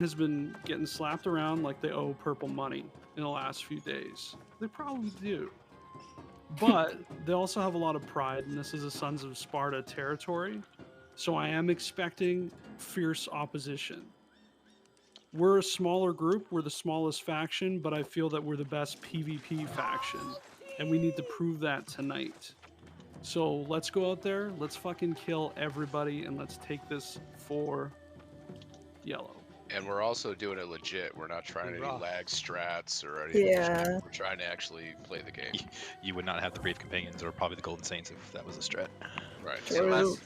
has been getting slapped around like they owe purple money in the last few days. They probably do. But they also have a lot of pride, and this is a Sons of Sparta territory. So I am expecting fierce opposition. We're a smaller group, we're the smallest faction, but I feel that we're the best PvP faction. And we need to prove that tonight. So let's go out there, let's fucking kill everybody, and let's take this for yellow. And we're also doing it legit. We're not trying any lag strats or anything. Yeah. We're trying to actually play the game. You would not have the Brave Companions or probably the Golden Saints if that was a strat. Right. True.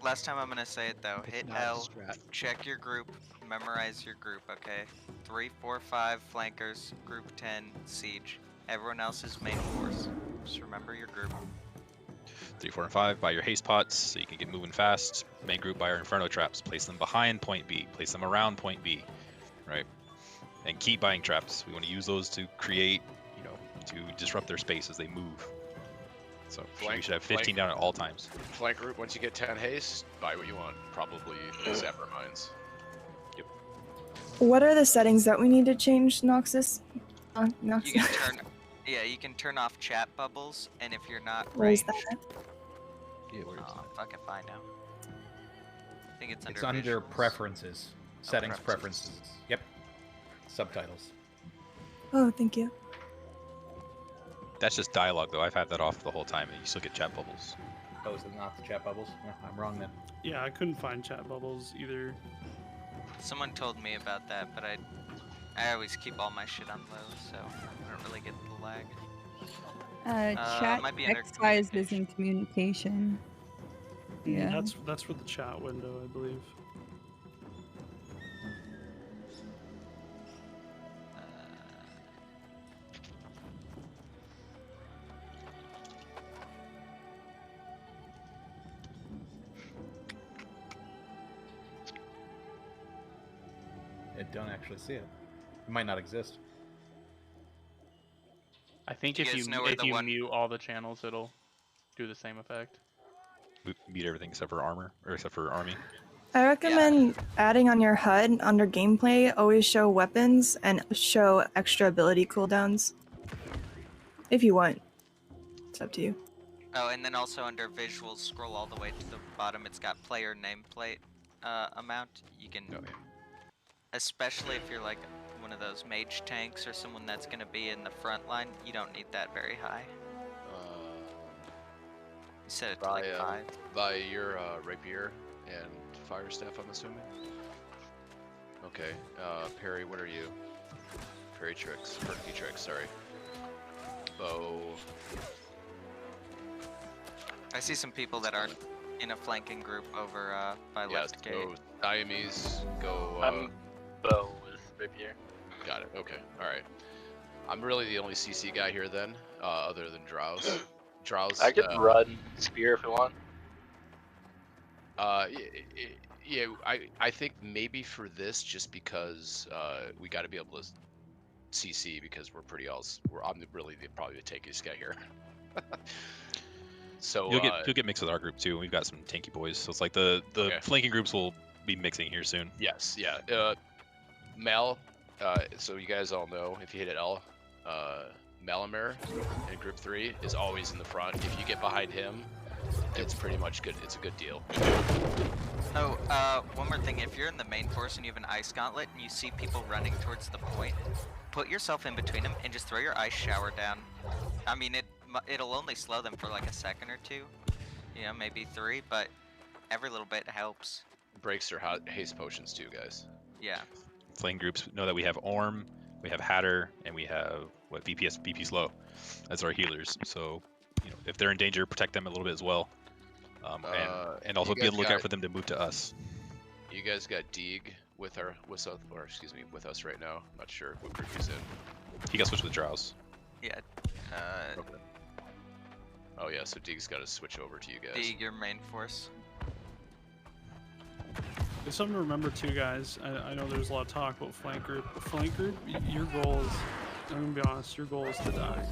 Last time I'm gonna say it though. Hit not a L, strat. check your group, memorize your group, okay? 3, 4, 5 flankers, group 10, siege. Everyone else is main force. Just remember your group. 3, 4, and 5, buy your haste pots so you can get moving fast. Main group, buy your Inferno traps. Place them behind point B. Place them around point B. Right? And keep buying traps. We want to use those to create, to disrupt their space as they move. So we should have 15 down at all times. Flank group, once you get 10 haste, buy what you want. Probably Zephyr Mines. Yep. What are the settings that we need to change, Noxus? Noxus. You can turn, you can turn off chat bubbles, and if you're not Where's ranged, that? Yeah, where is oh, fucking fine now. I think it's under. It's under visuals. preferences. Settings, preferences. preferences. Yep. Subtitles. Oh, thank you. That's just dialogue, though. I've had that off the whole time, and you still get chat bubbles. Oh, is it not the chat bubbles? No, I'm wrong then. Yeah, I couldn't find chat bubbles either. Someone told me about that, but I always keep all my shit on low, so I don't really get the lag. Chat might be under text size is in communication. Yeah. That's for the chat window, I believe. I don't actually see it. It might not exist. I think Do you if guys you know where the one- mute all the channels, it'll do the same effect. We mute everything except for armor, or except for army. I recommend adding on your HUD under gameplay, always show weapons and show extra ability cooldowns. If you want. It's up to you. Oh, and then also under visuals, scroll all the way to the bottom. It's got player nameplate amount. You can, especially if you're like one of those mage tanks or someone that's going to be in the front line, you don't need that very high. You set it to like 5. By your rapier and fire staff, I'm assuming. Okay, parry. What are you? Parry tricks, perky tricks. Sorry. Bow. I see some people that are in a flanking group over by Yeah, left gate. go Siamese. Go. Bow with rapier. Got it. Okay. All right. I'm really the only CC guy here then, other than Drows. Drows. I could run spear if you want. Yeah. I think maybe for this, just because we got to be able to CC because we're pretty I'm really probably the tankiest guy here. So You'll get mixed with our group too. We've got some tanky boys, so it's like the flanking groups will be mixing here soon. Yes, yeah. Mal, so you guys all know, if you hit it L, Malamir in group 3 is always in the front. If you get behind him, it's pretty much good. It's a good deal. Oh, one more thing. If you're in the main force and you have an ice gauntlet and you see people running towards the point, put yourself in between them and just throw your ice shower down. I mean, it'll only slow them for like a second or two, maybe 3, but every little bit helps. Breaks their haste potions too, guys. Yeah. Flanking groups know that we have Orm, we have Hatter, and we have VP slow as our healers. So, if they're in danger, protect them a little bit as well, and also be on the lookout for them to move to us. You guys got Deeg with us right now. I'm not sure what group he's in. He got switched with Drows. Yeah. Okay. Oh yeah, so Deeg's got to switch over to you guys. Deeg, your main force. There's something to remember too, guys. I know there's a lot of talk about flank group. Flank group, your goal is I'm gonna be honest. Your goal is to die.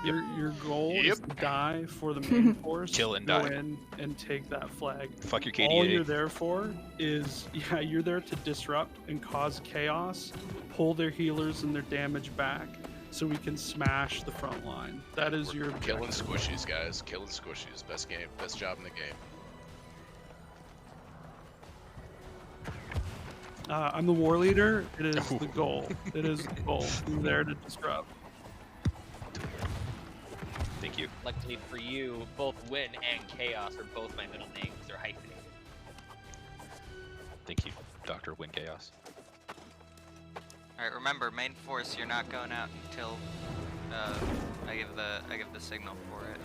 Your goal is Yep. to die for the main force. Kill and go die. in and take that flag. Fuck your All you're KDA. there for is, yeah, you're there to disrupt and cause chaos, pull their healers and their damage back, so we can smash the front line. That is your objective. Killing squishies, guys. Killing squishies. Best game. Best job in the game. I'm the war leader. It is the goal. It is the goal. I'm there to disrupt. Thank you. Luckily for you, both Win and Chaos are both my middle names. They're hyphenated. Thank you, Dr. Win Chaos. Alright, remember, main force, you're not going out until I give the signal for it.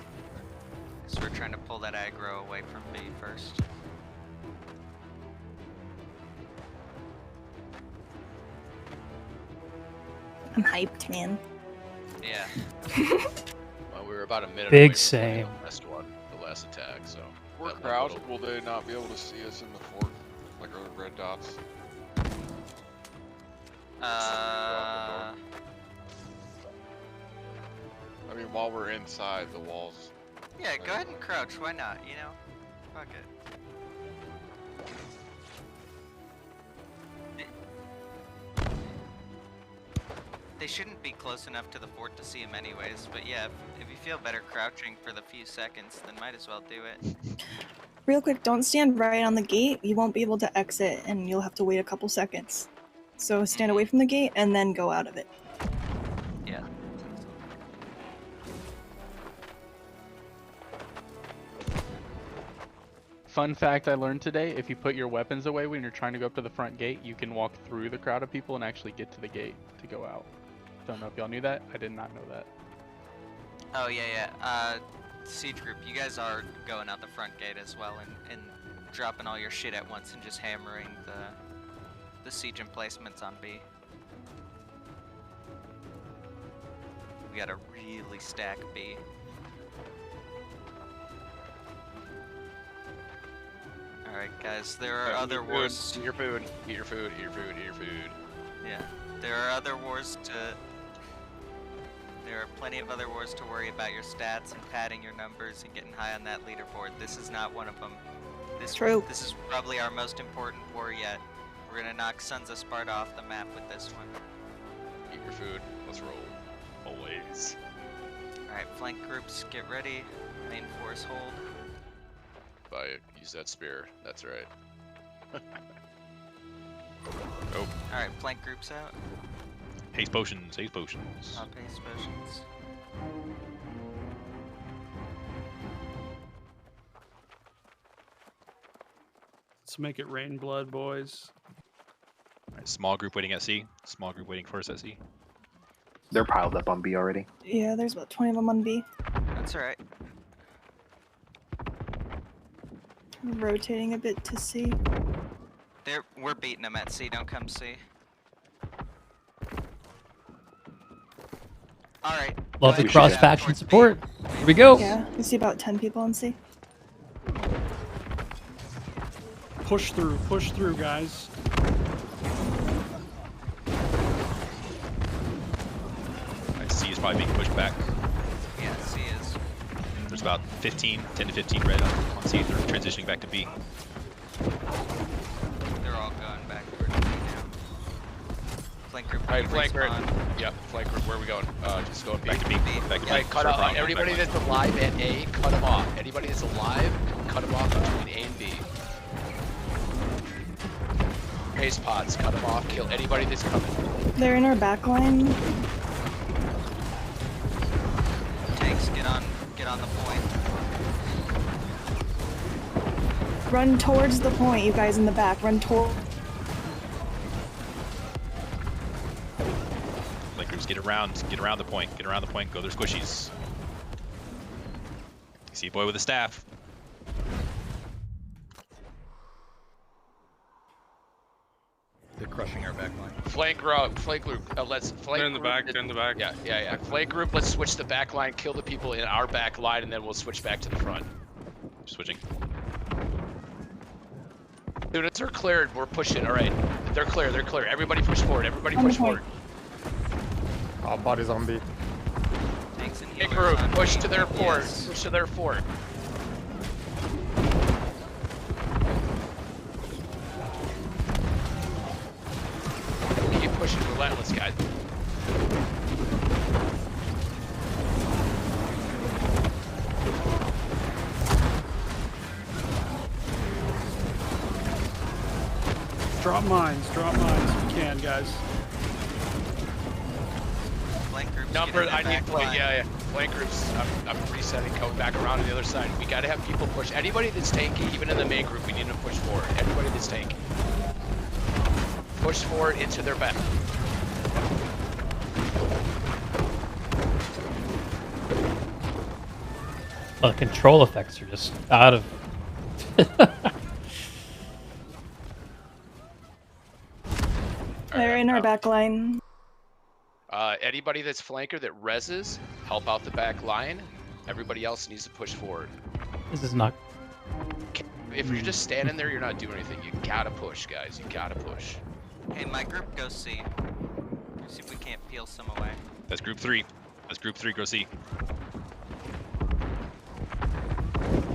So we're trying to pull that aggro away from B first. I'm hyped, man. Yeah. Well, we were about a minute Big away from same. the last one, the last attack, so. We're that crouched. little- Will they not be able to see us in the fort? Like our red dots? Uh, I mean, while we're inside the walls. yeah, go ahead and crouch. Why not? You know, fuck it. They shouldn't be close enough to the fort to see him anyways, but yeah, if you feel better crouching for the few seconds, then might as well do it. Real quick, don't stand right on the gate. You won't be able to exit and you'll have to wait a couple seconds. So stand away from the gate and then go out of it. Yeah. Fun fact I learned today, if you put your weapons away when you're trying to go up to the front gate, you can walk through the crowd of people and actually get to the gate to go out. Don't know if y'all knew that. I did not know that. Oh yeah. Siege group, you guys are going out the front gate as well and dropping all your shit at once and just hammering the siege emplacements on B. We gotta really stack B. Alright guys, there are other wars. Eat your food. Eat your food. Eat your food. Eat your food. Yeah, there are other wars to... There are plenty of other wars to worry about your stats and padding your numbers and getting high on that leaderboard. This is not one of them. True. This is probably our most important war yet. We're gonna knock Sons of Sparta off the map with this one. Eat your food. Let's roll. Always. Alright, flank groups, get ready. Main force hold. Use that spear. That's right. Oh, Alright, flank groups out. haste potions, haste potions. Top haste potions. Let's make it rain blood, boys. Alright, small group waiting at C. Small group waiting for us at C. They're piled up on B already. Yeah, there's about 20 of them on B. That's alright. Rotating a bit to C. We're beating them at C, don't come C. Alright. Love the go ahead and cross get out faction towards B. support. Here we go. Yeah, you see about 10 people on C. Push through, guys. Alright, C is probably being pushed back. Yeah, C is. There's about 10 to 15 red on C. They're transitioning back to B. They're all going back towards B now. Flank group, Alright, flank group. respawn. Yep, flank group. Where are we going? Just going B. Back to B. Back to B. Alright, cut Start off. flying, Everybody back that's alive at A, cut them off. Anybody that's alive, cut them off between A and B. Haste pods, cut them off. Kill anybody that's coming. They're in our back line. Tanks, get on the point. Run towards the point, you guys in the back. Run toward. Flank groups, get around the point, go their squishies. You see a boy with a staff. They're crushing our backline. Flank group. Let's flank. They're in the back. They're in the back. Yeah. Flank group. Let's switch the back line. Kill the people in our back line, and then we'll switch back to the front. Switching. Units are cleared. We're pushing. All right. They're clear. Everybody push forward. Everybody On the push point. forward. All bodies on B. Tanks and Big healers group, on push B. to their fort. Yes. Push to their fort. Keep pushing relentless, guys. Drop mines if you can, guys. Flank groups Number, get in I the need back flank, line. yeah. Flank groups, I'm resetting, coming back around to the other side. We gotta have people push. Anybody that's tanky, even in the main group, we need to push forward. Everybody that's tanky. Push forward into their back. The control effects are just out of. They're in our back line. Anybody that's flanker that reses, help out the back line. Everybody else needs to push forward. This is not. If you're just standing there, you're not doing anything. You gotta push, guys. You gotta push. Hey, my group, go C. See if we can't peel some away. That's group 3. That's group 3. Go C.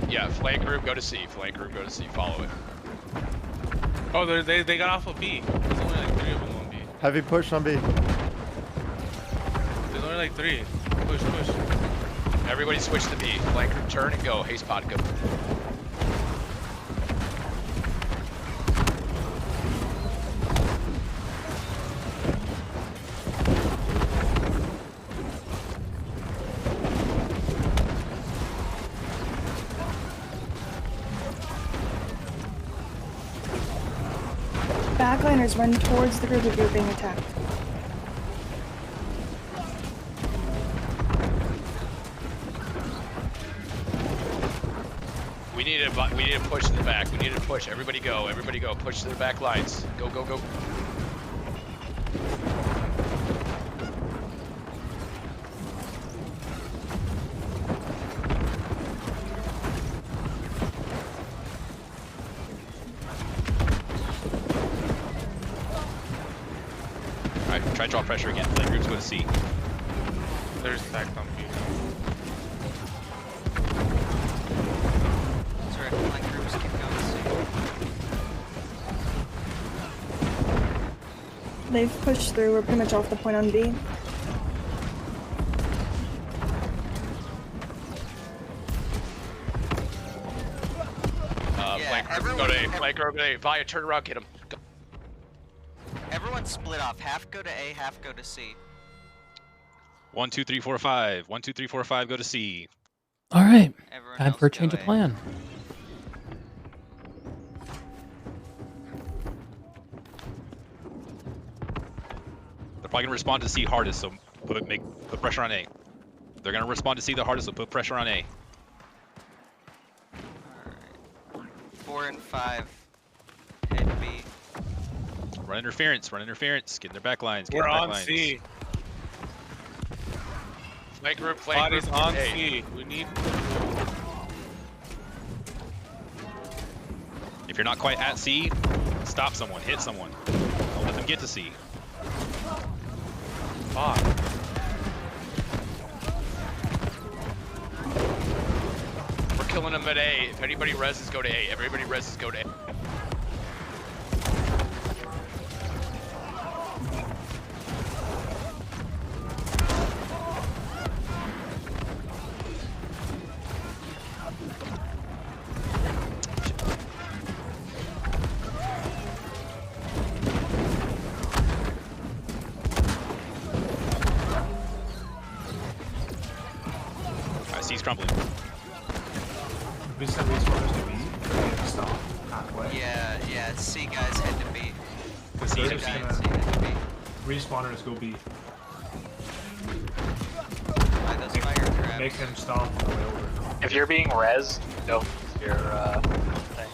Yeah, flank group, go to C. Flank group, go to C. Follow it. Oh, they got off of B. There's only like 3 of them on B. Heavy push on B. There's only like 3. Push. Everybody switch to B. Flank group, turn and go. Haste pod, go. Backliners run towards the group if you're being attacked. We need to push to the back. We need to push. Everybody go. Everybody go. Push to the back lines. Go, go, go. Alright, try to draw pressure again. Flank groups go to C. There's back on B. Sorry, flank groups keep going C. They've pushed through. We're pretty much off the point on B. Flank group, go to A. Flank group, go to A. Via, turn around, get him. Go. Everyone split off. Half go to A, half go to C. 1, 2, 3, 4, 5. 1, 2, 3, 4, 5. Go to C. All right. Everyone Time else for a go change of A. plan. They're probably gonna respond to C hardest, so put pressure on A. They're gonna respond to C the hardest, so put pressure on A. Alright. 4 and 5. Head B. Run interference. Get in their back lines. We're on C. Flank group, Bodies on A. C. We need. If you're not quite at C, stop someone. Hit someone. Don't let them get to C. Fuck. We're killing them at A. If anybody reses, go to A. Everybody reses, go to A. Alright, C's crumbling. We send respawners to B. Stop halfway. Yeah, C guys head to B. C C to guys C. head to B. Respawners go B. Buy those fire traps. Make them stop on the way over. If you're being res, don't use your thing.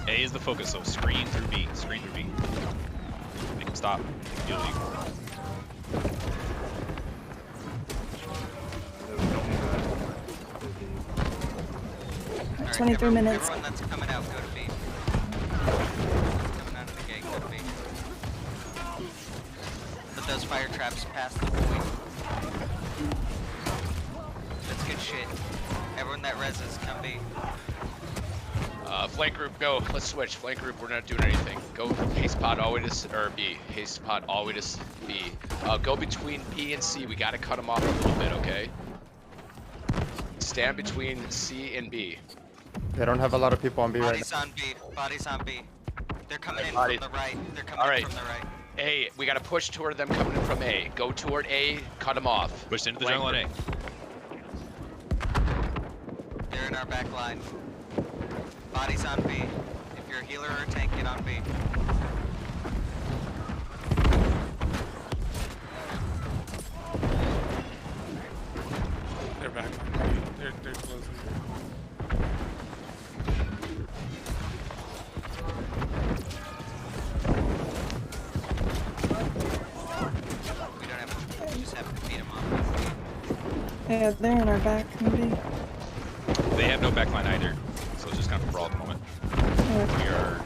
A is the focus, so screen through B. Make them stop. Deal with you. Alright, 23 minutes. Everyone that's coming out, go to B. Coming out of the gate, go to B. Put those those fire traps past the point. That's good shit. Everyone that reses, come B. Flank group, go. Let's switch. Flank group, we're not doing anything. Go haste pod all the way to or B. Haste pod all the way to B. Go between B and C. We gotta cut them off a little bit, okay? Stand between C and B. They don't have a lot of people on B right Bodies on B. Bodies on B. They're coming in Body. from the right. They're coming All right. in from the right. A, we gotta push toward them coming in from A. Go toward A, cut them off. Push into the Flank jungle on A. group. They're in our back line. Bodies on B. If you're a healer or a tank, get on B. They're back. They're closing. We don't have. We just have to beat them off. Yeah, they're in our back, maybe. They have no backline either, so it's just kind of a brawl at the moment. We are.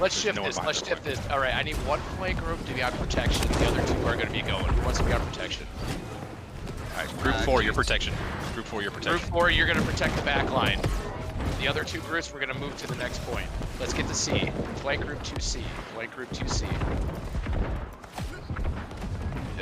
Let's shift this. Let's shift this. All right, I need one flank group to be on protection. The other two are going to be going. Who wants to be on protection? All right, group 4, your protection. Group 4, your protection. Group 4, you're going to protect the back line. The other two groups, we're going to move to the next point. Let's get to C. Flank group 2C. Flank group 2C.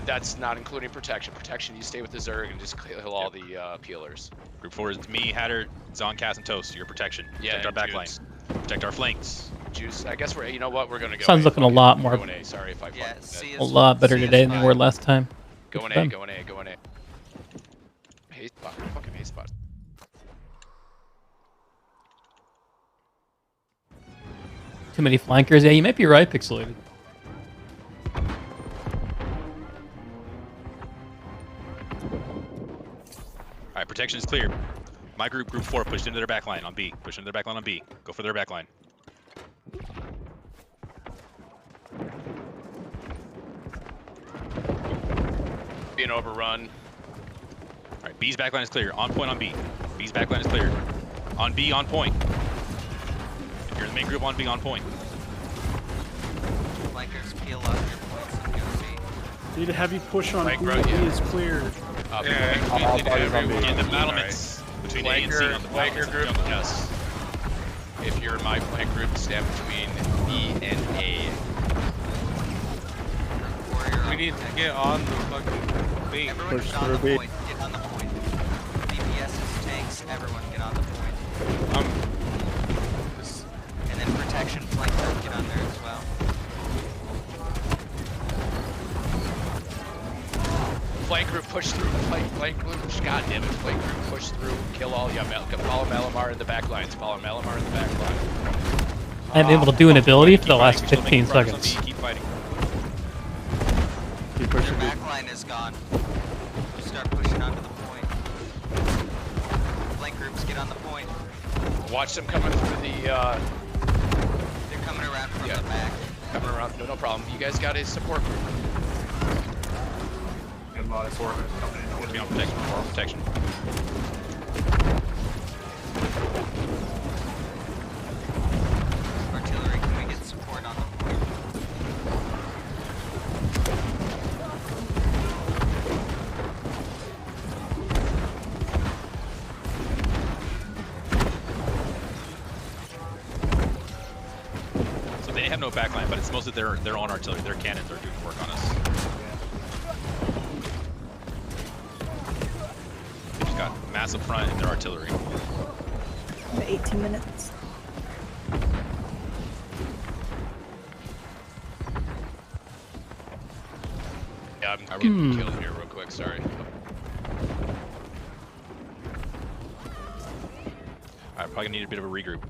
That's not including protection. Protection, you stay with the Zerg and just kill all the peelers. Group 4 is me, Hatter, Zoncast, and Toast. Your protection. Yeah, Protect our and backline. Protect our flanks. Juice. I guess we're. You know what? We're gonna go. Sun's A. looking a Fuck lot it. more. Going A. Sorry if I. Yeah, A lot better C is today than they fine. were last time. Going Good A. for them. Going A. Going A. Haste spot. Fucking haste spot. Too many flankers. Yeah, you might be right, Pixelated. All right, protection is clear. My group, group 4, pushed into their backline on B. Push into their backline on B. Go for their backline. Being overrun. All right, B's backline is clear. On point on B. B's backline is clear. On B, on point. If you're in the main group, on B, on point. Flankers peel up your points and go B. Need a heavy push on Flank B. road, B yeah. is clear. All bodies on B. In the battlements between A and C on the Flanker battlements group. of jungle. Yes. If you're in my flank group, stand between B and A. Warrior We need to get on the fucking thing. Everyone Push get on through the B. point. Get on the point. DPS's, tanks, everyone get on the point. And then protection flank group, get on there as well. Flank group push through. Flank group. God damn it. Flank group push through. Kill all. Yeah, follow Malamar in the back lines. Follow Malamar in the back line. I haven't been able to do an ability for the last Keep fighting. 15 Still making progress on seconds. B. Keep fighting. Keep Their pushing B. back line is gone. Start pushing onto the point. Flank groups, get on the point. Watch them coming through the. They're coming around from the back. Coming around. No problem. You guys got a support group. And a lot of swords coming in. Be on protection. More on protection. Artillery, can we get support on the point? So they have no backline, but it's mostly their own artillery. Their cannons are doing work on us. They just got massive front in their artillery. About 18 minutes. Yeah, I'm getting killed here real quick. Sorry. Alright, probably gonna need a bit of a regroup.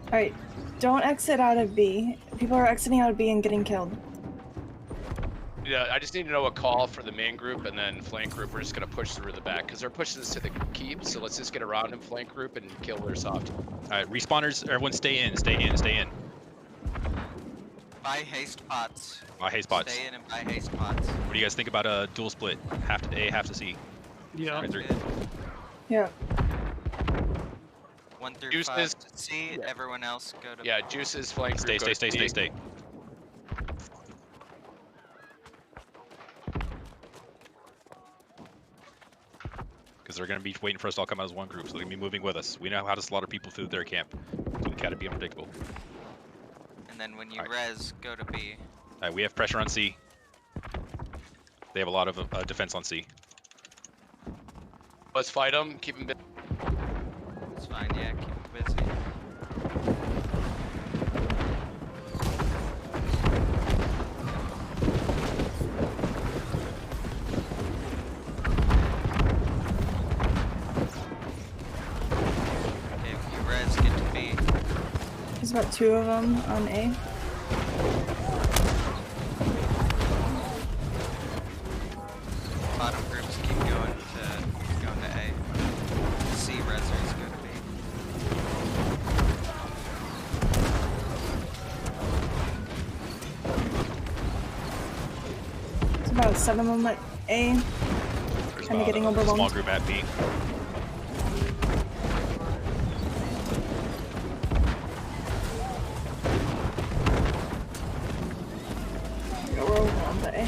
Alright, don't exit out of B. People are exiting out of B and getting killed. Yeah, I just need to know a call for the main group and then flank group. We're just gonna push through the back because they're pushing us to the keep. So let's just get around them, flank group, and kill their soft. Alright, respawners, everyone stay in, stay in, stay in. Buy haste pots. Buy haste pots. Stay in and buy haste pots. What do you guys think about a dual split? Half to A, half to C. Yeah. Right through. Yeah. 1 through Juice 5 is- to C. Everyone else go to. Yeah, Juice's flank Stay, group. stay, go stay, to stay, B. stay. Because they're going to be waiting for us to all come out as one group, so they're going to be moving with us. We know how to slaughter people through their camp, so we got to be unpredictable. And then when you Alright. res, go to B. Alright, we have pressure on C. They have a lot of defense on C. Let's fight them. Keep them busy. It's fine, yeah, keep them busy. Okay, if you res, get to B. There's about 2 of them on A. Bottom groups keep going to A. C resers go to B. There's about 7 of them at A. There's Kinda about getting a small overwhelmed. group at B. Yeah, we're overwhelmed at A.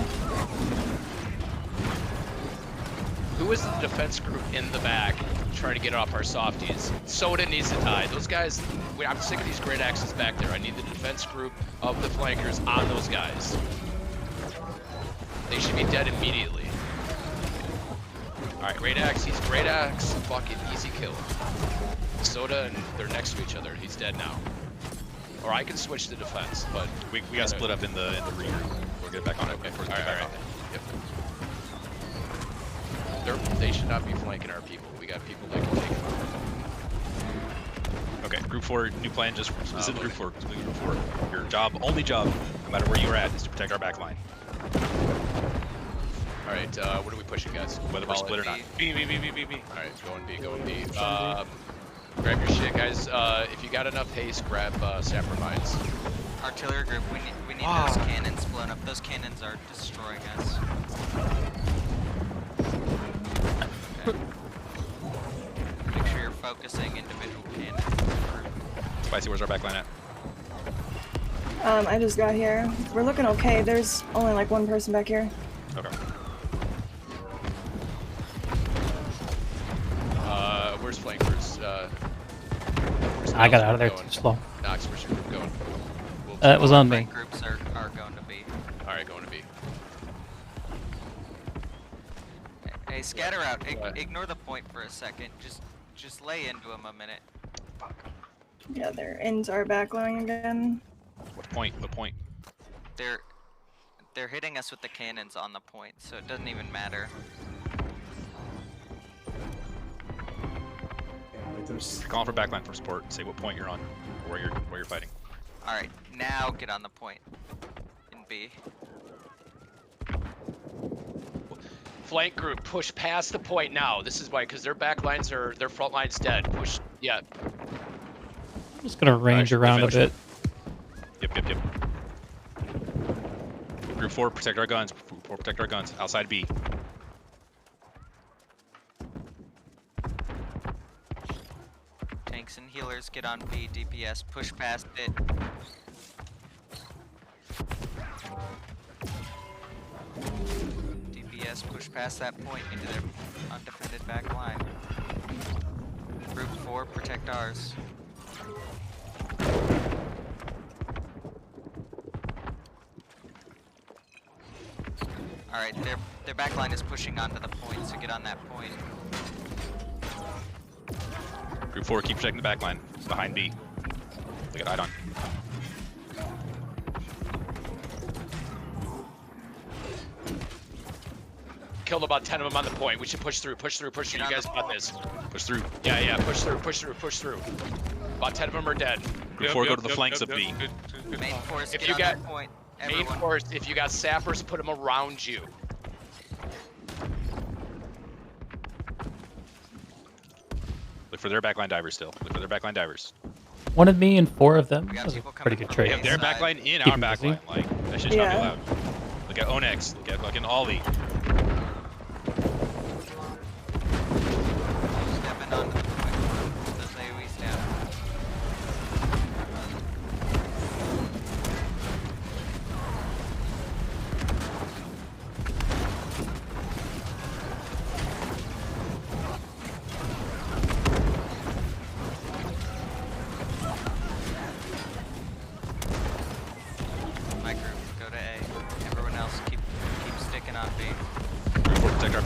Who is the defense group in the back trying to get off our softies? Soda needs to die. Those guys, I'm sick of these great axes back there. I need the defense group of the flankers on those guys. They should be dead immediately. Alright, great axe, he's great axe. Fucking easy kill. Soda and they're next to each other. He's dead now. Or I can switch to defense, but We got split up in the rear. We'll get back on it. Okay, Before we alright, get back alright. on. Yep. They should not be flanking our people. We got people that can take them. Okay, group 4, new plan. Just this is group 4. This is group 4. Your job, only job, no matter where you're at, is to protect our back line. Alright, what are we pushing, guys? Whether we're split or not. B. Alright, going B, going B. Grab your shit, guys. If you got enough haste, grab sapper mines. Artillery group, we need those cannons blown up. Those cannons are destroying us. Okay. Make sure you're focusing individual cannons. Spicy, where's our back line at? I just got here. We're looking okay. There's only like 1 person back here. Okay. Where's flankers? Where's I got Nels out of there going? too slow. Knox, where's your group going? It was on me. Flank groups are going to B. Alright, going to B. Hey, scatter out. Ignore the point for a second. Just lay into them a minute. Yeah, they're into our back line again. What point? What point? They're hitting us with the cannons on the point, so it doesn't even matter. Calling for backline for support. Say what point you're on, or where you're fighting. All right, now get on the point in B. Flank group, push past the point now. This is why, because their back lines are, their front line's dead. Push, yeah. I'm just gonna range around a bit. Yep. Group 4, protect our guns. Group 4, protect our guns. Outside B. Tanks and healers get on B. DPS, push past it. DPS, push past that point into their undefended back line. Group 4, protect ours. Alright, their back line is pushing onto the point, so get on that point. Group 4, keep protecting the back line. Behind B. Look at Idon. Killed about 10 of them on the point. We should push through. You guys got this. Push through. Yeah, push through. About 10 of them are dead. Group 4, go to the flanks of B. Main force, If get you on got that point. main Everyone. force, if you got sappers, put them around you. Look for their backline divers still. Look for their backline divers. 1 of me and 4 of them. We got That was a people pretty coming good from trade. A Have their side. backline in Keep our 'em busy. backline. Like, that should not be Yeah. allowed. Look at Onyx. Look at fucking Ollie. Stepping onto the point. Those AoEs down.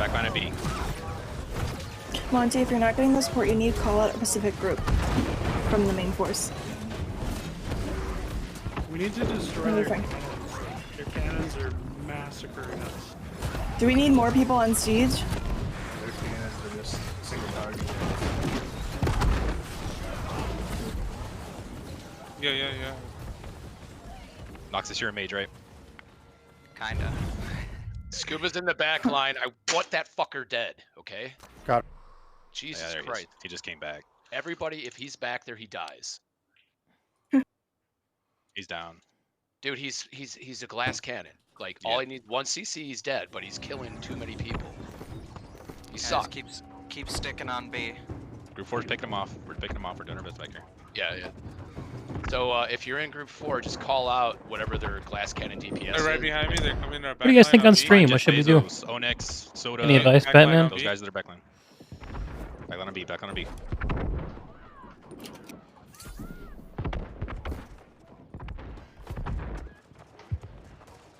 backline at B. Monty, if you're not getting the support you need, call out a specific group from the main force. We need to destroy No, their you're fine. cannons. Their cannons are massacring us. Do we need more people on siege? Their cannons are just single target. Yeah. Noxus, you're a mage, right? Kinda. Scuba's in the back line. I want that fucker dead, okay? Got it. Jesus Yeah, there he is. Christ. He just came back. Everybody, if he's back there, he dies. He's down. Dude, he's a glass cannon. Like, all he needs, 1 CC, he's dead, but he's killing too many people. He Guys, sucks. keep sticking on B. Group 4's picking him off. We're picking him off. We're doing our best back here. Yeah. So, if you're in group 4, just call out whatever their glass cannon DPS They're right is. behind me. They're coming in our back. What do you guys think on B. stream? What should we do? Onyx, Soda. Any advice, Backline Batman? on Those B. guys that are backline. Backline on B. Backline on B.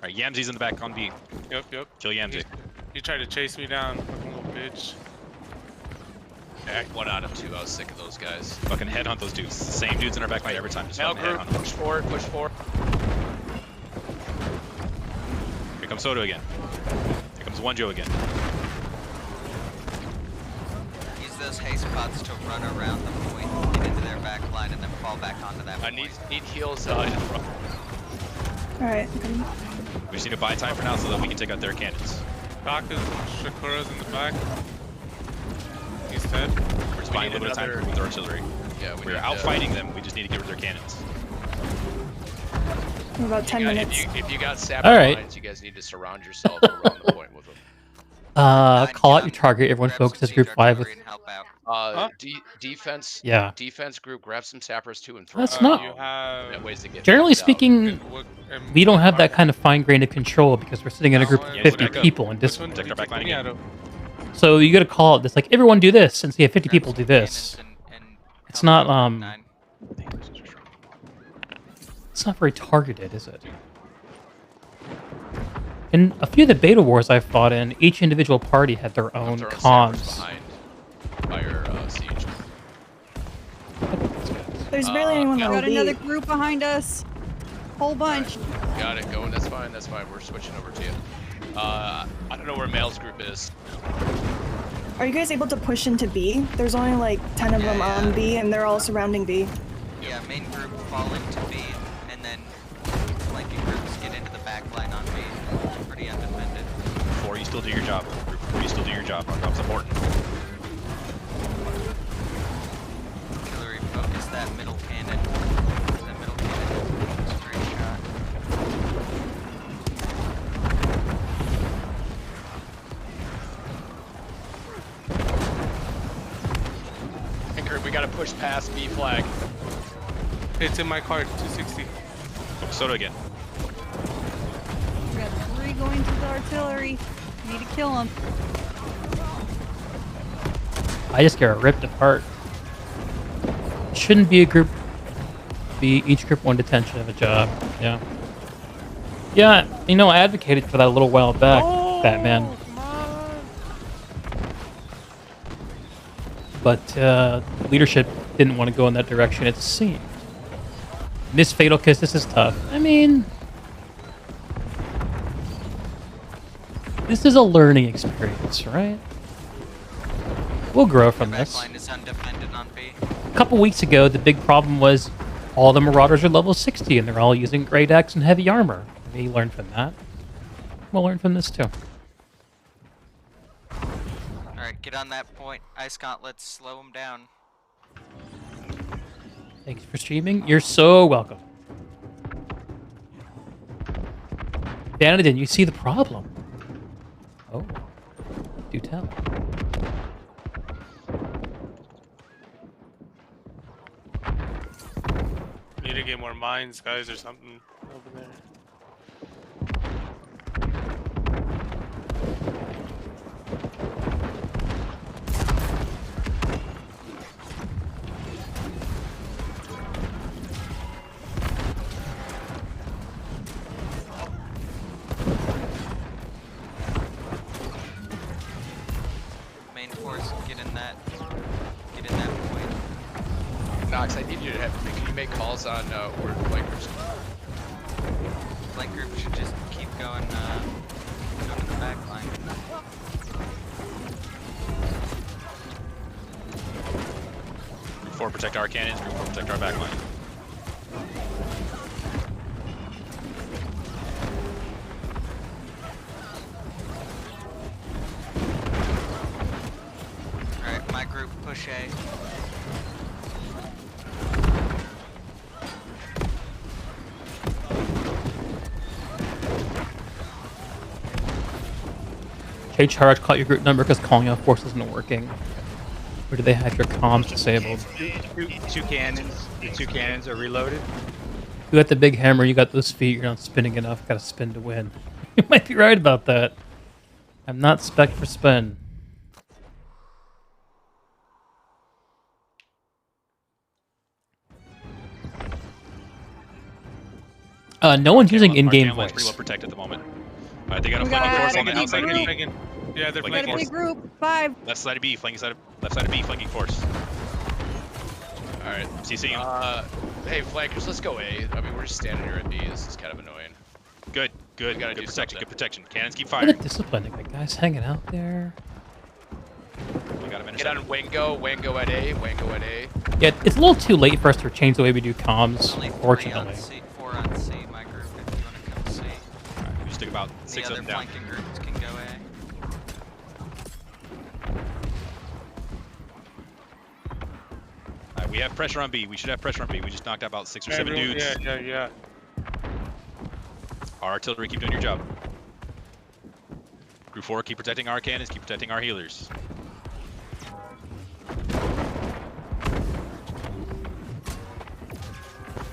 Alright, Yamsy's in the back on B. Yep. Kill Yamsy. He tried to chase me down, fucking little bitch. I one out of 2. I was sick of those guys. Fucking headhunt those dudes. Same dudes in our backline every time. Just Male fucking group, headhunt them. push forward, push forward. Here comes Soda again. Here comes One Joe again. Use those haste pods to run around the point, get into their back line, and then fall back onto that I point. need heals in front. Alright. We just need to buy time for now so that we can take out their cannons. Baka's Shakura's in the back. He's dead. We're just buying a little bit of time with their artillery. Yeah, We're outfighting them. We just need to get rid of their cannons. In about 10 minutes. If you got sapper Alright. lines, you guys need to surround yourself around the point with them. Call out your target. Everyone focuses group 5 with. Defense. Yeah. Defense group, grab some sappers too and throw. That's them. not- You have... Ways to get Generally out. speaking, we don't have that kind of fine-grained control because we're sitting in a group of 50 people and just. Protect our backline again. So you got to call it this, like everyone do this, and see if 50 people do this. It's not It's not very targeted, is it? In a few of the beta wars I fought in, each individual party had their own Throw sappers cons. behind fire siege. There's barely anyone We on got B. another group behind us. Whole bunch. Got it going. That's fine. That's fine. We're switching over to you. I don't know where Male's group is. Are you guys able to push into B? There's only like 10 of them on B, and they're all surrounding B. Yeah, main group fall into B, and then flanking groups get into the back line on B. Pretty undefended. Group 4, you still do your job. Group 4, you still do your job. Our job's important. Artillery, focus that middle cannon. That middle cannon. Straight shot. Hey, group, we gotta push past B flag. It's in my card, 260. Oh, Soda again. We got 3 going to the artillery. Need to kill them. I just get ripped apart. It shouldn't be a group. Be each group 1 detention of a job. Yeah. Yeah, you know, I advocated for that a little while back, Batman. But leadership didn't want to go in that direction, it seemed. This Fatal Kiss, this is tough. I mean, this is a learning experience, right? We'll grow from this. Backline is undefended on B. A couple weeks ago, the big problem was all the Marauders are level 60 and they're all using Great Axe and heavy armor. We learned from that. We'll learn from this too. Alright, get on that point. Ice gauntlets, slow them down. Thanks for streaming. You're so welcome. Vanadin, you see the problem. Oh, do tell. Need to get more mines, guys, or something over there. main force. Get in that point. Nox, I need you to can you make calls on where the flank groups? Flank group should just keep going to the back line. Group 4 protect our cannons, Group 4 protect our back line. Alright, my group push A. Okay, Charge, caught your group number because calling out force isn't working. Or do they have your comms disabled? Two cannons. The 2 cannons are reloaded. You got the big hammer, you got those feet, you're not spinning enough, gotta spin to win. You might be right about that. I'm not spec for spin. No one's using in-game Our pretty voice. well protected at the moment. They got a We flanking got force on the outside of B. Yeah, they're We got flanking a force. big group. 5. Left side of B, flanking side of left side of B, flanking force. All right. CC him. Hey, flankers, let's go A. I mean, we're just standing here at B. This is kind of annoying. Good, good, We gotta good do protection, something. good protection. Cannons keep Look at firing. the discipline, the guys hanging out there. We got him in a Get on second. Wango at A, Wango at A. Yeah, it's a little too late for us to change the way we do comms, Only 3 fortunately. on C, 4 on C, my group, if you want to come C. Alright, we just took about 6 The of other them down. flanking groups can go A. Alright, we have pressure on B. We should have pressure on B. We just knocked out about 6 or 7 dudes. Yeah. Our artillery, keep doing your job. Group 4, keep protecting our cannons, keep protecting our healers.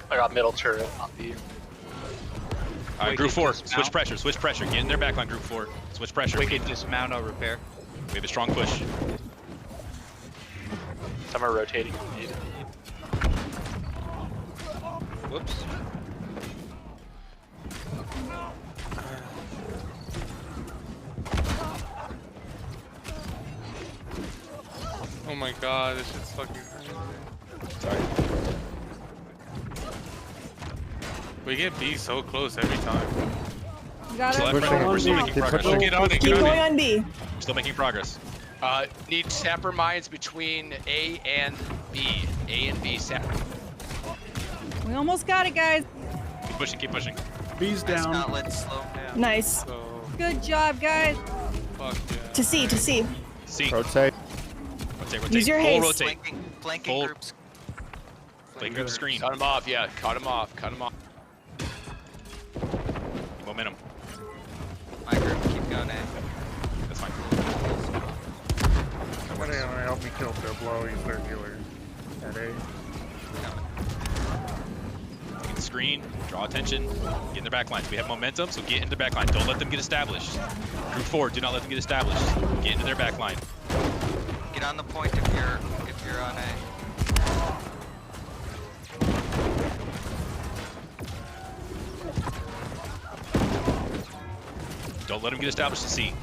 I got middle turret on B. Alright, Group 4, switch pressure. Get in their backline, Group 4. Switch pressure. We can dismount, I'll repair. We have a strong push. Some are rotating. Whoops. Oh my god, this shit's fucking crazy. Sorry. We get B so close every time. You got Still it. have pressure. We're still making progress. Look it on it, Keep get on going it. on B. We're still making progress. Need sapper mines between A and B. A and B sapper. We almost got it, guys. Keep pushing, keep pushing. B's down. Let's slow down. Nice. So, Good job, guys. fuck yeah. To C, to C. C. Rotate. Rotate. Use your Full haste. rotate. Flanking Full. groups. Flanking group screen. Cut him off, yeah. Cut him off. Momentum. My group, keep going A. That's fine. Somebody help me kill Diblo, he's their healer. At A. Get the screen. Draw attention. Get in their back lines. We have momentum, so get into their back line. Don't let them get established. Group 4, do not let them get established. Get into their back line. Get on the point if you're on A. Don't let them get established to C.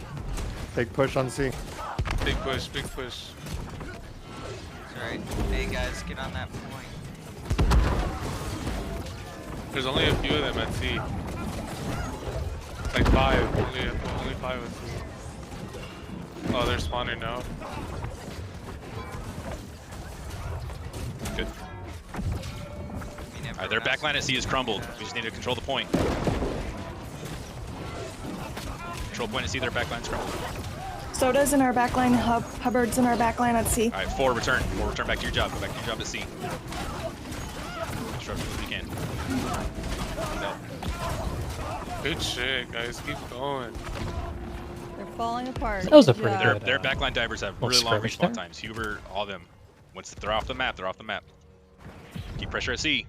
Big push on C. Big push, big push. Alright, hey guys, get on that point. There's only a few of them at C. Like 5. Only 5 at C. Oh, they're spawning now. Good. Alright, their back line at C is crumbled. We just need to control the point. Control point at C, their back line's crumbled. Soda's in our backline, Hubbard's in our backline at C. Alright, 4, return. 4, return back to your job. Go back to your job at C. Construction as you can. No. Good shit, guys. Keep going. They're falling apart. That was a Good pretty job. good, Their backline divers have little really long skirmish respawn there. times. Huber, all of them. Once they're off the map, they're off the map. Keep pressure at C.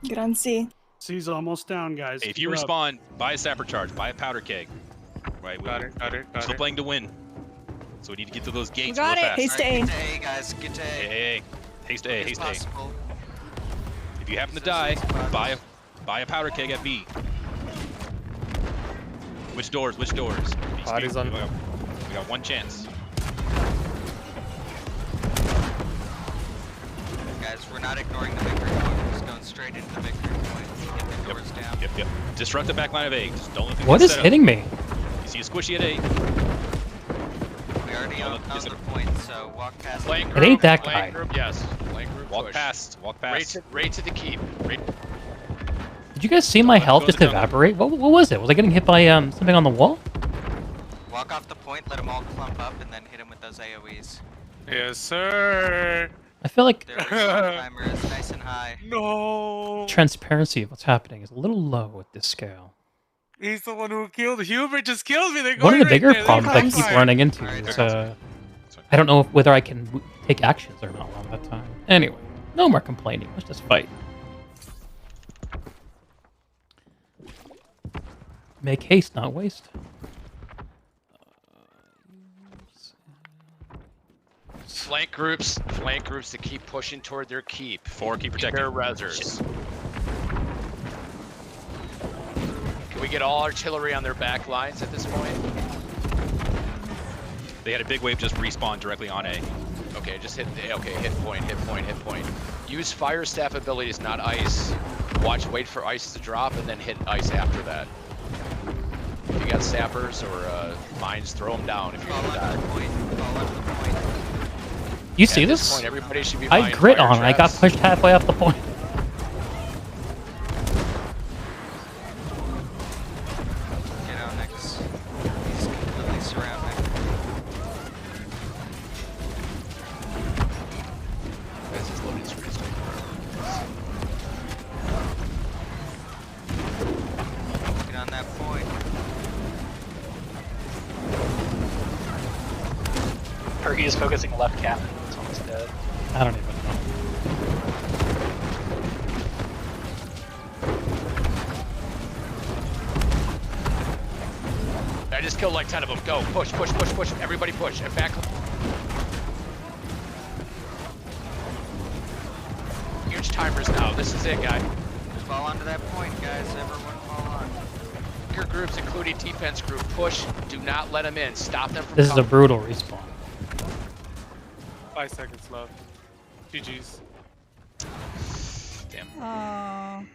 Get on C. C's almost down, guys. If you Keep it up. respawn, buy a sapper charge, buy a powder keg. Right, Got it. we're still playing to win. So we need to get to those gates got real it. fast. Haste to A. Get to A, guys. Get to A. Hey. Haste A, haste A. Possible. If you happen to die, buy a powder keg at B. Which doors? Bodies on- We got one chance. We're not ignoring the victory point. We're just going straight into the victory point. Get the doors down. Yep. Disrupt the back line of A. Just don't let them What get is set hitting up. me? You see a squishy at A. We already own the point, so walk past. Flank It group, ain't that flank guy. Group, yes. Flank group Walk push. past. Right to the keep. Right. Did you guys see my health go just to the evaporate? What was it? Was I getting hit by something on the wall? Walk off the point, let them all clump up, and then hit them with those AoEs. Yes, sir. I feel like Their respawn timer is nice and high. No. transparency of what's happening is a little low at this scale. He's the one who killed Hubert. Just killed me. They're One of going the right bigger there. problems I They're keep fine. running into is I don't know whether I can take actions or not all that time. Anyway, no more complaining. Let's just fight. Make haste, not waste. Flank groups to keep pushing toward their keep. 4 keep protecting. Their rezzers. Can we get all artillery on their back lines at this point? They had a big wave just respawn directly on A. Okay, just hit point. Use fire staff abilities, not ice. Wait for ice to drop and then hit ice after that. If you got sappers or mines, throw them down if you're gonna die. You see At this? Point, everybody should be I buying grit fire on. I got traps. pushed halfway up the point. Get on next. He's completely surrounded. That's his loading screens. Get on that point. Fergie is focusing left cap. It's almost dead. I don't even know. I just killed like 10 of them. Go, push. Everybody push. And back. Huge timers now. This is it, guy. Fall onto that point, guys. Everyone fall on. Your groups, including defense group, push. Do not let them in. Stop them from This is a coming. brutal respawn. 5 seconds left. GG's. Damn. Aww.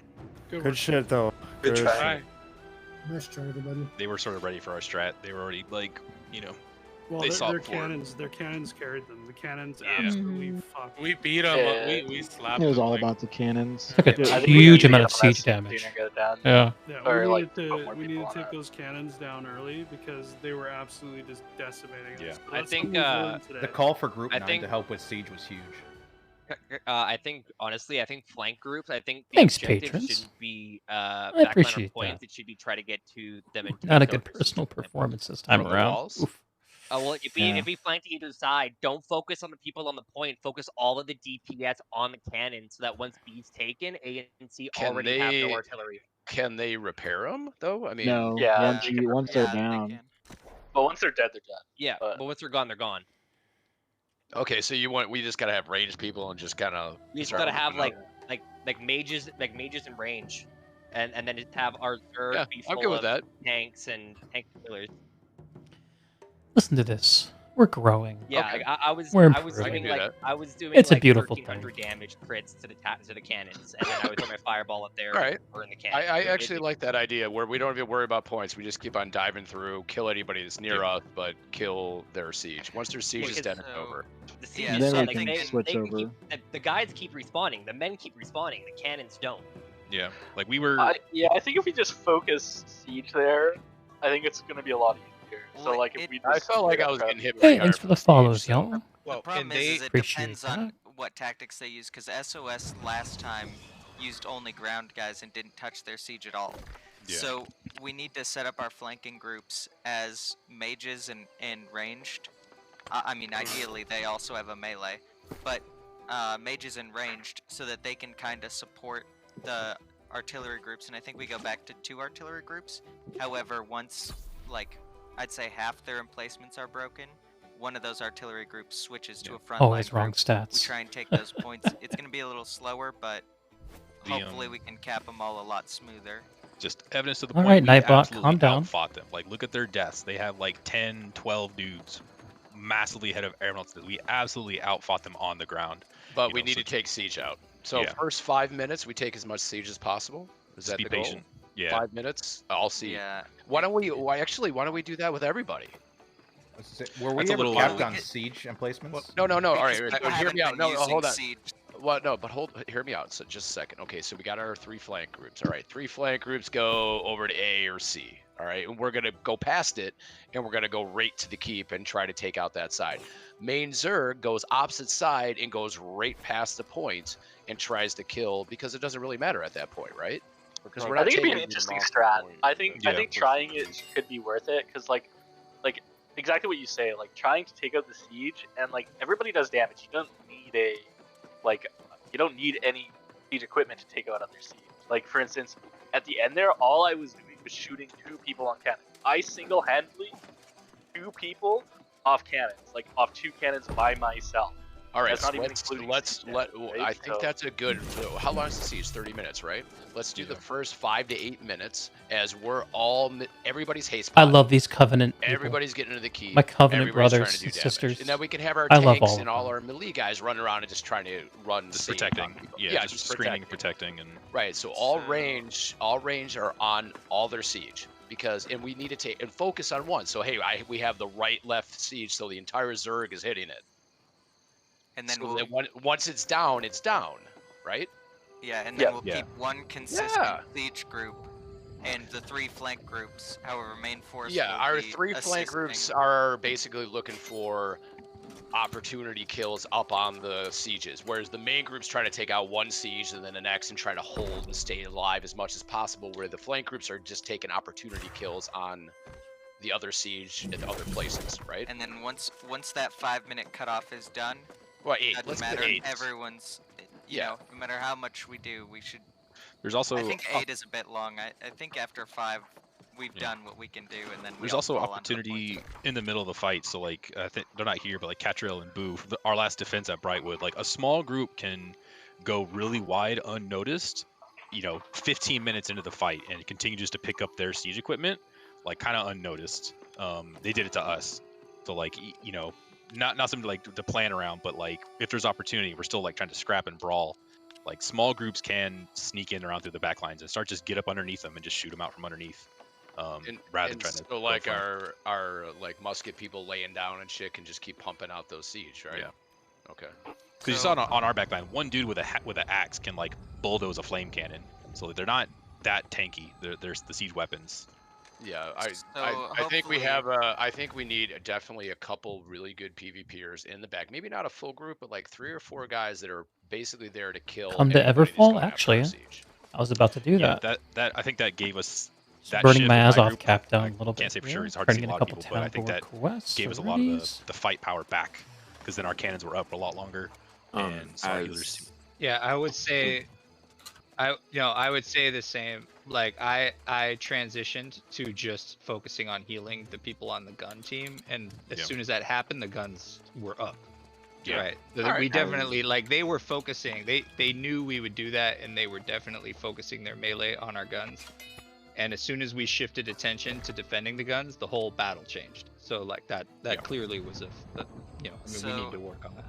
Good shit, though. Good Good try. shit. Nice try, everybody. They were sort of ready for our strat. They were already like, Well, they saw their it before. Their cannons carried them. The cannons Yeah. absolutely fucked. We beat them. Yeah. We slapped It was them. all like, about the cannons. Took a I think we huge gotta amount get of them siege less damage. sooner, get it down. Yeah. Yeah, Or, we like, needed put to more we people needed to on take it. those cannons down early because they were absolutely just decimating Yeah. us. I That's think, what we've learned today. The call for Group I 9 think- to help with Siege was huge. I think honestly, I think flank groups. I think the Thanks, objective patrons. shouldn't be I backline appreciate or points. that. It should be try to get to them and Not a take good over. personal performance this time From the around. walls? Oof. Well, if we flank to either side, don't focus on the people on the point. Focus all of the DPS on the cannon, so that once B's taken, A and C Can already have they- no artillery. Can they repair them though? I mean, No, Yeah, once they you can- once Yeah, they're they down. can. But once they're dead, they're dead. Yeah, But- but once they're gone, they're gone. okay, so we just gotta have ranged people and just kind of. We just gotta have like mages in range, and then just have our third Yeah, be I'm full good with of that. tanks and tank killers. Listen to this. We're growing. Yeah, Okay. I was We're I was improving. doing I can do like I was doing It's a like beautiful 1300 damage crits to the cannons, and then I would throw my fireball up there Alright. or in the cannon. I actually like that idea where we don't even worry about points. We just keep on diving through, kill anybody that's near us, but kill their siege. Once their siege is dead, it's over. The siege Yeah, is Then so, we like, can they switch can over. the guys keep respawning, the men keep respawning, the cannons don't. Yeah. Like we were. I think if we just focus Siege there, I think it's going to be a lot easier. So, Well, like, if it- we I just felt like I was grab- getting hit. Hey, pretty thanks hard for the from follows, siege, y'all. The problem and is it appreciate depends on that. what tactics they use, because SOS last time used only ground guys and didn't touch their siege at all. Yeah. So we need to set up our flanking groups as mages and ranged. I mean, ideally they also have a melee, but mages and ranged so that they can kind of support the artillery groups. And I think we go back to 2 artillery groups. However, once like I'd say half their emplacements are broken, one of those artillery groups switches to a front Always line wrong group. We stats. try and take those points. It's going to be a little slower, but The, hopefully we can cap them all a lot smoother. Just evidence to the All point. right, we Nightbot, absolutely calm down. Outfought them. Like, look at their deaths. They have like 10, 12 dudes, massively ahead of everyone else. We absolutely outfought them on the ground. But You we know, need so- to take siege out. So Yeah. first 5 minutes, we take as much siege as possible. Is Just that be the goal? patient. Yeah. 5 minutes, I'll see. Yeah. Why don't we? Why don't we do that with everybody? Were we That's a ever little- capped on siege emplacements? No. All right. We So hear haven't me out. been No, using hold on. siege. Well, no, but hear me out. So just a second. Okay, so we got our 3 flank groups. All right, 3 flank groups go over to A or C. All right, and we're gonna go past it, and we're gonna go right to the keep and try to take out that side. Main Zerg goes opposite side and goes right past the point and tries to kill because it doesn't really matter at that point, right? Because we're I not think it'd be taking an interesting strat. I think trying it could be worth it because like exactly what you say, like trying to take out the siege and like everybody does damage. You don't need you don't need any siege equipment to take out other siege. Like for instance, at the end there, all I was doing was shooting 2 people on cannons. I single-handedly 2 people off cannons, like off 2 cannons by myself. All right, That's not so even including siege damage, right? I think So- that's a good. How long is the siege? 30 minutes, right? Let's do the first 5 to 8 minutes as we're all everybody's haste. I love these Covenant people. Everybody's getting to the key. My Covenant Everybody's trying brothers to do and damage. sisters. And then we can have our I love tanks all and of all our melee guys running around and just trying to run. Just save protecting. on people. Yeah, just screening and protecting. protecting and. Right. So all range are on all their siege because, and we need to take and focus on one. So hey, we have the right left siege, so the entire Zerg is hitting it. And then So once it's down, right? Yeah, and then we'll Yeah. keep one consistent siege group, and the 3 flank groups, however, main force. Yeah, will our be 3 flank assisting. groups are basically looking for opportunity kills up on the sieges, whereas the main group's trying to take out one siege and then the next and trying to hold and stay alive as much as possible, where the flank groups are just taking opportunity kills on the other siege at the other places, right? And then once that 5-minute cutoff is done, well, 8. doesn't Let's matter. put 8. Everyone's, you know, no matter how much we do, we should. There's also. I think 8 is a bit long. I think after 5, we've done what we can do, and then There's we all also fall onto the opportunity in the middle of the fight. So like, I think they're not here, but like Catriel and Boo, our last defense at Brightwood, like a small group can go really wide unnoticed, 15 minutes into the fight and continue just to pick up their siege equipment, like kind of unnoticed. They did it to us. So like, not something like to plan around, but like if there's opportunity, we're still like trying to scrap and brawl. Like small groups can sneak in around through the back lines and start just get up underneath them and just shoot them out from underneath. Rather than trying to so like our like musket people laying down and shit can just keep pumping out those siege, right? Yeah. Okay. Because you saw it on our backline, one dude with an axe can like bulldoze a flame cannon. So they're not that tanky. There's the siege weapons. Yeah, I think we have I think we need definitely a couple really good PvPers in the back. Maybe not a full group, but like 3 or 4 guys that are basically there to kill. Come to anybody that's Everfall, going after actually. our siege. I was about to do Yeah, that. that I think that gave us that Burning shift my with ass off group. cap down I a little bit. can't say for sure. here. It's hard to see Turning a in lot a of couple people, but I think town that board quests gave us a lot already. of the fight power back, because then our cannons were up a lot longer, and so our healers. Yeah, I would say, I would say the same. Like I transitioned to just focusing on healing the people on the gun team, and as soon as that happened, the guns were up. Yeah. Right. All right. We definitely they were focusing. They knew we would do that, and they were definitely focusing their melee on our guns. And as soon as we shifted attention to defending the guns, the whole battle changed. So like that clearly was we need to work on that.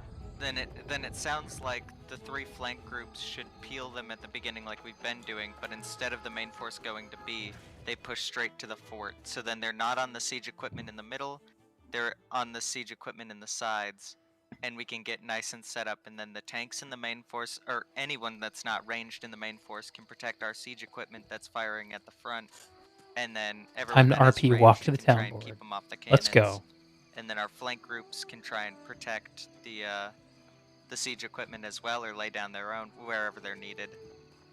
Then it sounds like the 3 flank groups should peel them at the beginning like we've been doing, but instead of the main force going to B, they push straight to the fort. So then they're not on the siege equipment in the middle, they're on the siege equipment in the sides, and we can get nice and set up, and then the tanks in the main force, or anyone that's not ranged in the main force, can protect our siege equipment that's firing at the front, and then everyone Time to that is RP walk ranged to the can try town and board. keep 'em off the Let's cannons. go. And then our flank groups can try and protect the siege equipment as well, or lay down their own wherever they're needed,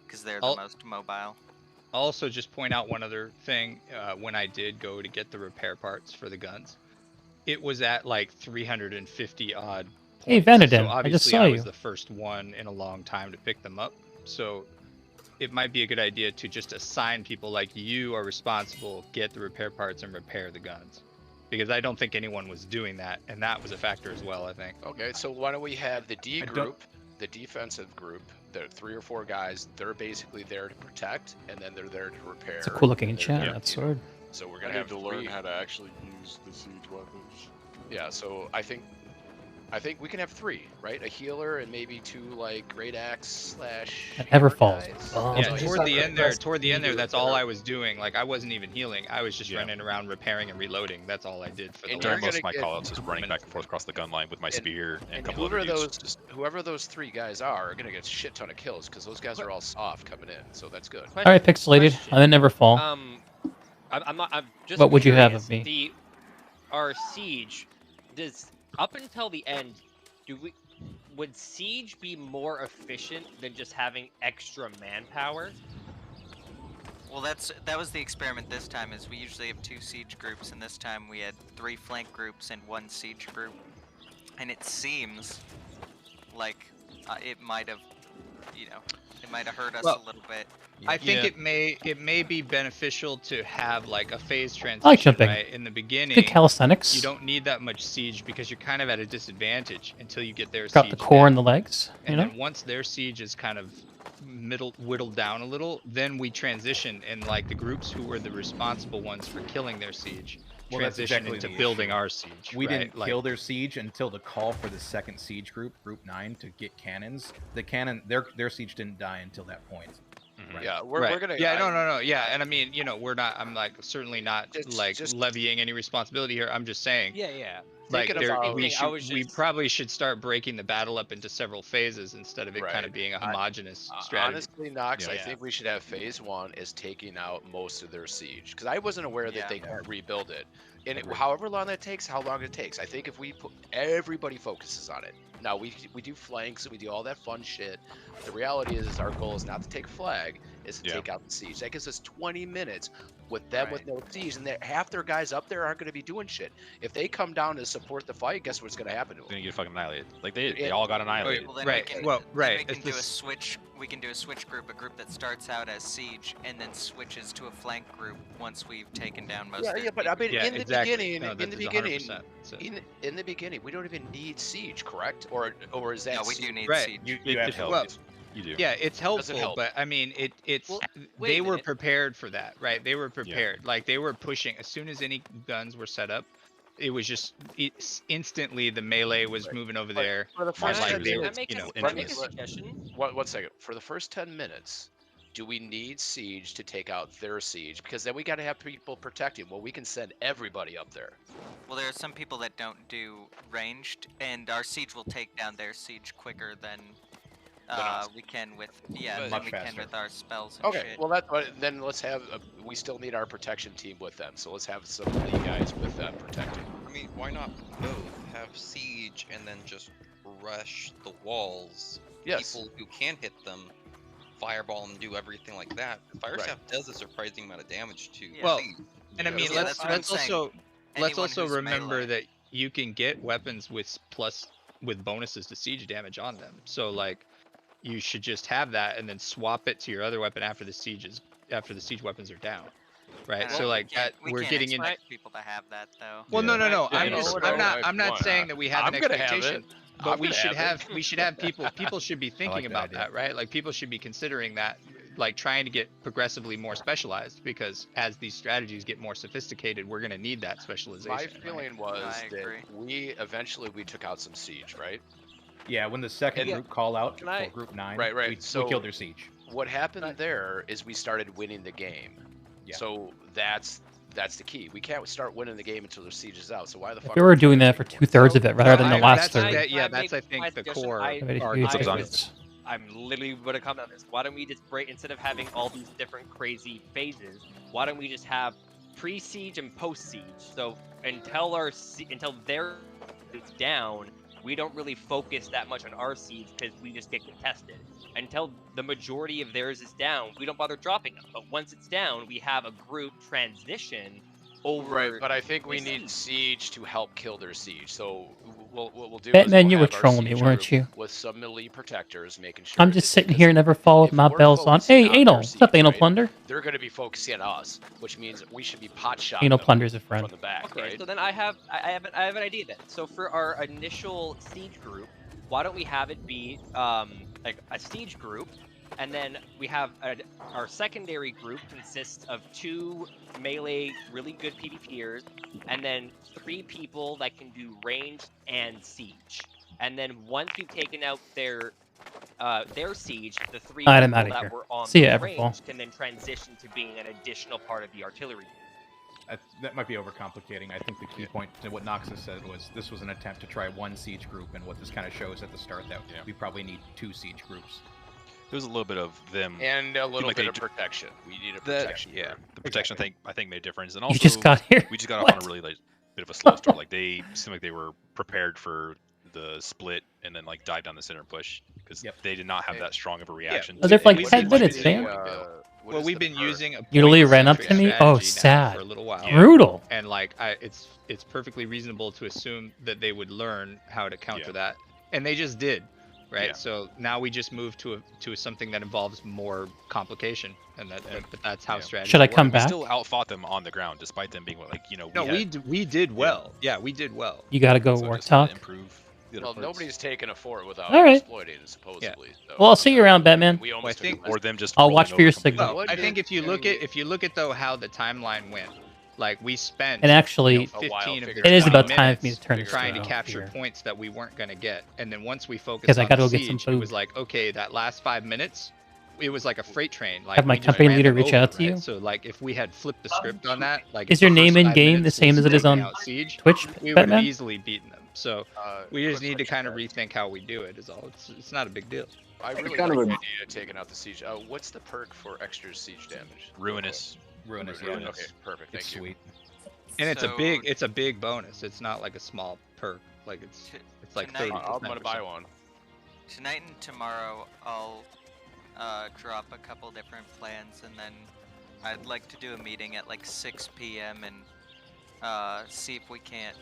because they're the most mobile. I'll also just point out one other thing. When I did go to get the repair parts for the guns, it was at like 350 odd points. Hey, Vanadin, so I just obviously saw I you. was the first one in a long time to pick them up. So it might be a good idea to just assign people like you are responsible, get the repair parts and repair the guns. Because I don't think anyone was doing that, and that was a factor as well, I think. Okay, so why don't we have the D group, the defensive group, the 3 or 4 guys, they're basically there to protect, and then they're there to repair. It's a cool looking They're enchant, there, that you know. sword. So we're I gonna need have to learn 3. how to actually use the siege weapons. Yeah, so I think I think we can have 3, right? A healer and maybe 2 like great axe / That never hammer falls. guys. Oh, Yeah, Like, toward the end there, that's all I was doing. Like I wasn't even healing. I was just Yeah. running around repairing and reloading. That's all I did for the And During last most of my gonna get- callouts, is running back and forth across the gun line with my spear and a And couple other dudes. Just whoever those 3 guys are gonna get a shit ton of kills because those guys are all soft coming in, so that's good. All right, pixelated. I then never fall. I'm not. I'm just. What would you have curious. of me? Our siege does up until the end. Would siege be more efficient than just having extra manpower? Well, that was the experiment this time. Is we usually have 2 siege groups, and this time we had 3 flank groups and 1 siege group. And it seems like it might have, it might have hurt us a little bit. I think it may be beneficial to have like a phase transition. I like jumping. Right? In the beginning, Good calisthenics. You don't need that much siege because you're kind of at a disadvantage until you get their Got siege the core down. and the legs. And You know. then once their siege is kind of whittled down a little, then we transition, and like the groups who were the responsible ones for killing their siege That's transition exactly into the building issue. our siege. We right? didn't kill their siege until the call for the second siege group, Group 9, to get cannons. The cannon, their siege didn't die until that point. Right. Yeah, we're gonna. Yeah, no. Yeah, and I mean, we're not. I'm like certainly not Just levying any responsibility here. I'm just saying. Yeah. Like Thinking about- we probably should start breaking the battle up into several phases instead of it kind of being a homogenous strategy. Honestly, Nox, I Yeah. think we should have phase 1 is taking out most of their siege because I wasn't aware that they can't rebuild it. And however long that takes, how long it takes. I think if we put everybody focuses on it. Now we do flanks and we do all that fun shit. The reality is our goal is not to take flag, is to take out the siege. That gives us 20 minutes with them with no siege, and half their guys up there aren't going to be doing shit. If they come down to support the fight, guess what's going to happen to them? Gonna get fucking annihilated. Like they all got annihilated. Well, then Right. We can, Well, then right. We can It's do a this- switch. We can do a switch group, a group that starts out as siege and then switches to a flank group once we've taken down most. of Yeah, but I mean, Yeah, in the exactly. beginning, No, in that the is beginning, 100%. So- in the beginning, we don't even need siege, correct? Or is that? No, we do need Right. siege. You have help. Well, You do. yeah, it's helpful, help? but I mean, it's Well, wait they a were minute. prepared for that, right? They were prepared. Like they were pushing as soon as any guns were set up. It was just instantly the melee was moving over there. For the first like, 10 they were, minutes, Can I make a suggestion? One second. For the first 10 minutes, do we need siege to take out their siege? Because then we got to have people protecting. Well, we can send everybody up there. Well, there are some people that don't do ranged, and our siege will take down their siege quicker than we can with Much we faster. can with our spells and Okay, shit. well then let's have. We still need our protection team with them, so let's have some of the guys with them protecting. I mean, why not both have siege and then just rush the walls? Yes. People who can hit them, fireball and do everything like that. Fire staff does a surprising amount of damage to Well, siege. and I mean, Yeah, let's that's what I'm saying. let's Anyone also who's remember melee. that you can get weapons with bonuses to siege damage on them. So like, you should just have that and then swap it to your other weapon after the siege weapons are down, right? Well, So like we we're can't getting into. expect people to have that though. Well, no. Yeah, I'm not saying that we have I'm an gonna have expectation, it. but I'm we gonna should have have people should be thinking that about idea. that, right? Like people should be considering that, like trying to get progressively more specialized, because as these strategies get more sophisticated, we're gonna need that specialization. My right? feeling was I that agree. we eventually took out some siege, right? Yeah, when the second And- group call out Can I- for Group 9, Right. we So killed their siege. What happened there is we started winning the game. Yeah. So that's the key. We can't start winning the game until the siege is out. So why the fuck? If we were doing that for 2/3 of it rather than the last that's, third. that's I think the core. I'm literally gonna comment on this. Why don't we just break, instead of having all these different crazy phases, why don't we just have pre-siege and post-siege? So until their is down, we don't really focus that much on our siege because we just get contested. Until the majority of theirs is down, we don't bother dropping them. But once it's down, we have a group transition over. Right, but I think we need siege to help kill their siege. So what we'll do. Batman, is you we'll were have our trolling me, siege weren't group you? With some melee protectors, making sure. I'm just sitting here, never fall with my bells on. Hey, anal. What's up, anal plunder? They're going to be focusing on us, which means we should be pot shot. Anal plunder's a friend. From the back, Okay, right? so then I have an idea then. So for our initial siege group, why don't we have it be like a siege group, and then we have our secondary group consists of 2 melee really good PvPers, and then 3 people that can do ranged and siege. and then once we've taken out their siege, the 3 Alright, I'm people outta that here. were on See the ya, range Everfall. can then transition to being an additional part of the artillery. That might be overcomplicating. I think the key point to what Noxus said was this was an attempt to try 1 siege group, and what this kind of shows at the start that we probably need 2 siege groups. There was a little bit of them And a little like bit they of protection. We need a protection. The protection I think made a difference, and You also just got here? we just got off What? on a really like bit of a slow start. Like they seemed like they were prepared for the split and then like dive down the center and push because they did not have that strong of a reaction. Oh, they're for like 10 minutes, man. Well, we've been using a You literally ran up point-centric to me? strategy Oh, now sad. for a little while. Brutal. And like, it's perfectly reasonable to assume that they would learn how to counter that, and they just did, right? Yeah. So now we just move to something that involves more complication, and that's how strategy. Should I come We back? still outfought them on the ground, despite them being like No, we did well. Yeah, we did well. You gotta go war talk. Well, nobody's taken a fort without All right. exploiting it, supposedly. So, Well, I'll see you around, Batman. We Well, I almost think, took it. I'll watch for your signal. I think if you look at though how the timeline went, like we spent And actually, 15 of the it is 20 about time for me to minutes turn this trying to around capture here. points that we weren't going to get, and then once we focused 'Cause I on gotta the go get some siege, it was food. like, okay, that last 5 minutes, it was like a freight train. Like Have my we just campaign ran leader them reach over, out to right? you? So like if we had flipped the script on that, like Is if your the name first in 5 game the minutes same was as it is taking on out Siege, Twitch, we would Batman? have easily beaten them. So we just need to kind of rethink how we do it. Is all. It's not a big deal. I really kind like of the a- idea of taking out the siege. What's the perk for extra siege damage? Ruinous. Ruinous. Okay, perfect. Thank It's you. sweet. And So- it's a big bonus. It's not like a small perk. Like it's like tonight- 30%. I'm gonna buy one. Tonight and tomorrow, I'll draw up a couple different plans, and then I'd like to do a meeting at like 6 p.m. and see if we can't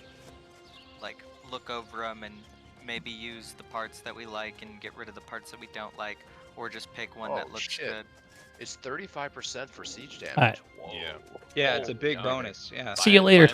like look over them and maybe use the parts that we like and get rid of the parts that we don't like, or just pick one that looks good. It's 35% for siege damage. Alright. Whoa. Yeah, it's a big Okay. bonus. Yeah. See you later.